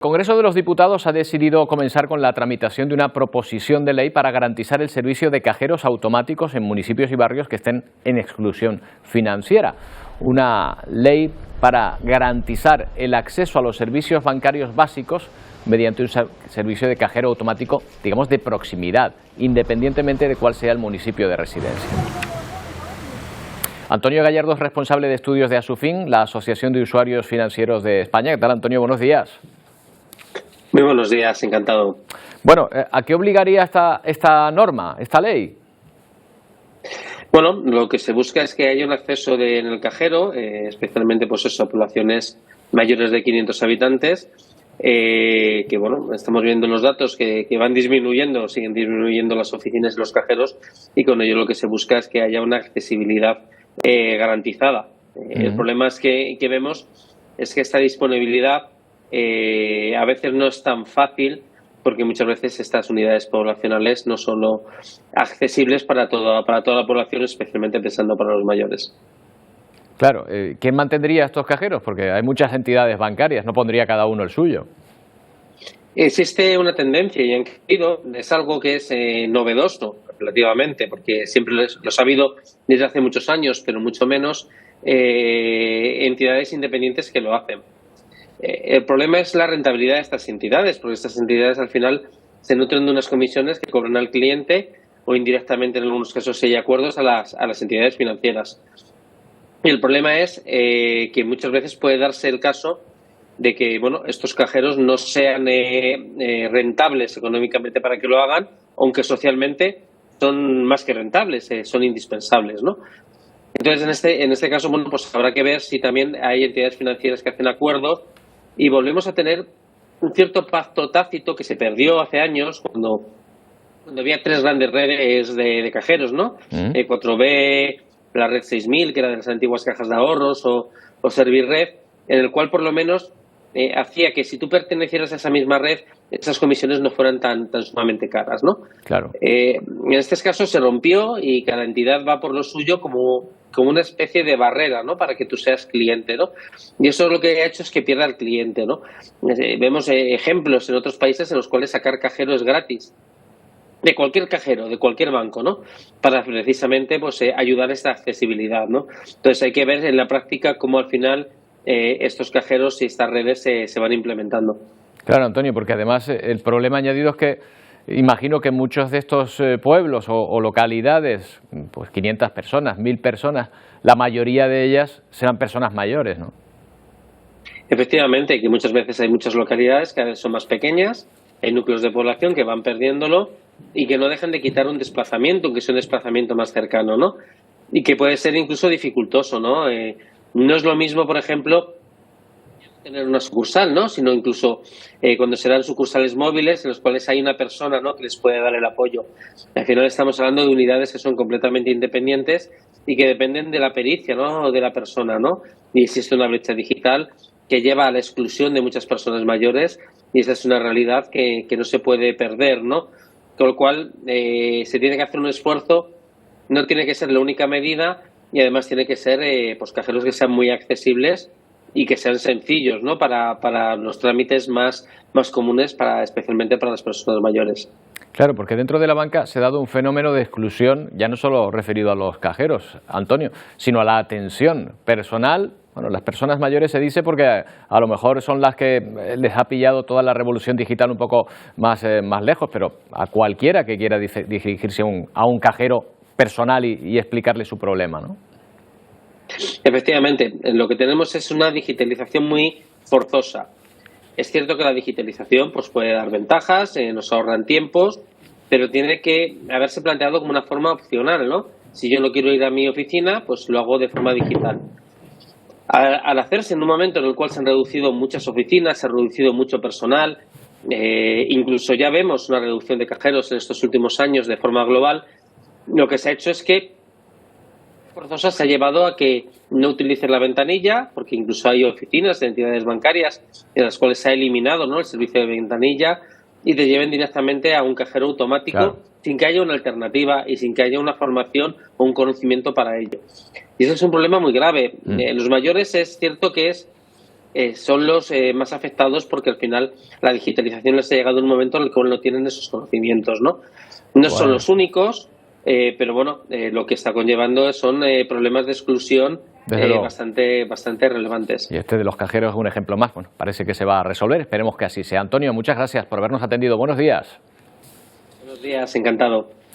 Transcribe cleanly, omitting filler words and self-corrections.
El Congreso de los Diputados ha decidido comenzar con la tramitación de una proposición de ley para garantizar el servicio de cajeros automáticos en municipios y barrios que estén en exclusión financiera. Una ley para garantizar el acceso a los servicios bancarios básicos mediante un servicio de cajero automático, digamos, de proximidad, independientemente de cuál sea el municipio de residencia. Antonio Gallardo es responsable de estudios de Asufin, la Asociación de Usuarios Financieros de España. ¿Qué tal, Antonio? Buenos días. Muy buenos días, encantado. Bueno, ¿a qué obligaría esta norma, esta ley? Bueno, lo que se busca es que haya un acceso en el cajero, especialmente pues eso, a poblaciones mayores de 500 habitantes, que bueno, estamos viendo los datos que van disminuyendo, siguen disminuyendo las oficinas y los cajeros, y con ello lo que se busca es que haya una accesibilidad garantizada. El problema es que vemos es que esta disponibilidad a veces no es tan fácil, porque muchas veces estas unidades poblacionales no son accesibles para toda la población, especialmente pensando para los mayores. Claro, ¿quién mantendría estos cajeros? Porque hay muchas entidades bancarias, no pondría cada uno el suyo. Existe una tendencia y es algo que es novedoso relativamente, porque siempre los ha habido desde hace muchos años, pero mucho menos entidades independientes que lo hacen. El problema es la rentabilidad de estas entidades, porque estas entidades al final se nutren de unas comisiones que cobran al cliente o indirectamente en algunos casos hay acuerdos a las entidades financieras. Y el problema es que muchas veces puede darse el caso de que bueno, estos cajeros no sean rentables económicamente para que lo hagan, aunque socialmente son más que rentables, son indispensables, ¿no? Entonces, en este caso, bueno, pues habrá que ver si también hay entidades financieras que hacen acuerdos y volvemos a tener un cierto pacto tácito que se perdió hace años cuando había tres grandes redes de cajeros, ¿no? 4B, la red 6000, que era de las antiguas cajas de ahorros, o Servirred, en el cual por lo menos hacía que si tú pertenecieras a esa misma red, esas comisiones no fueran tan sumamente caras, ¿no? Claro. En este caso se rompió y cada entidad va por lo suyo como una especie de barrera, ¿no? Para que tú seas cliente, ¿no? Y eso lo que ha hecho es que pierda el cliente, ¿no? Vemos ejemplos en otros países en los cuales sacar cajero es gratis. De cualquier cajero, de cualquier banco, ¿no? Para precisamente pues ayudar a esta accesibilidad, ¿no? Entonces hay que ver en la práctica cómo al final estos cajeros y estas redes se van implementando. Claro, Antonio, porque además el problema añadido es que imagino que muchos de estos pueblos o localidades, pues 500 personas, 1000 personas, la mayoría de ellas serán personas mayores, ¿no? Efectivamente, que muchas veces hay muchas localidades que a veces son más pequeñas, hay núcleos de población que van perdiéndolo y que no dejan de quitar un desplazamiento, aunque sea un desplazamiento más cercano, ¿no? Y que puede ser incluso dificultoso, ¿no? No es lo mismo, por ejemplo, tener una sucursal, ¿no? Sino incluso cuando se dan sucursales móviles en los cuales hay una persona, ¿no? que les puede dar el apoyo. Al final estamos hablando de unidades que son completamente independientes y que dependen de la pericia, ¿no? de la persona, ¿no? Y existe una brecha digital que lleva a la exclusión de muchas personas mayores y esa es una realidad que no se puede perder, ¿no? Con lo cual se tiene que hacer un esfuerzo, no tiene que ser la única medida y además tiene que ser pues cajeros que sean muy accesibles y que sean sencillos, ¿no? para los trámites más comunes, especialmente para las personas mayores. Claro, porque dentro de la banca se ha dado un fenómeno de exclusión, ya no solo referido a los cajeros, Antonio, sino a la atención personal. Bueno, las personas mayores se dice porque a lo mejor son las que les ha pillado toda la revolución digital un poco más lejos, pero a cualquiera que quiera dirigirse a un cajero personal y explicarle su problema, ¿no? Efectivamente, lo que tenemos es una digitalización muy forzosa. Es cierto que la digitalización pues puede dar ventajas, nos ahorran tiempos, pero tiene que haberse planteado como una forma opcional, ¿no? Si yo no quiero ir a mi oficina, pues lo hago de forma digital. Al hacerse en un momento en el cual se han reducido muchas oficinas, se ha reducido mucho personal, incluso ya vemos una reducción de cajeros en estos últimos años de forma global, lo que se ha hecho es que forzosa se ha llevado a que no utilicen la ventanilla, porque incluso hay oficinas de entidades bancarias en las cuales se ha eliminado, ¿no? el servicio de ventanilla y te lleven directamente a un cajero automático, claro, sin que haya una alternativa y sin que haya una formación o un conocimiento para ello. Y eso es un problema muy grave. Los mayores es cierto que es son los más afectados, porque al final la digitalización les ha llegado en un momento en el que no tienen esos conocimientos, ¿no? No son los únicos, pero bueno, lo que está conllevando son problemas de exclusión bastante relevantes. Y este de los cajeros es un ejemplo más. Bueno, parece que se va a resolver, esperemos que así sea. Antonio, muchas gracias por habernos atendido. Buenos días. Buenos días, encantado.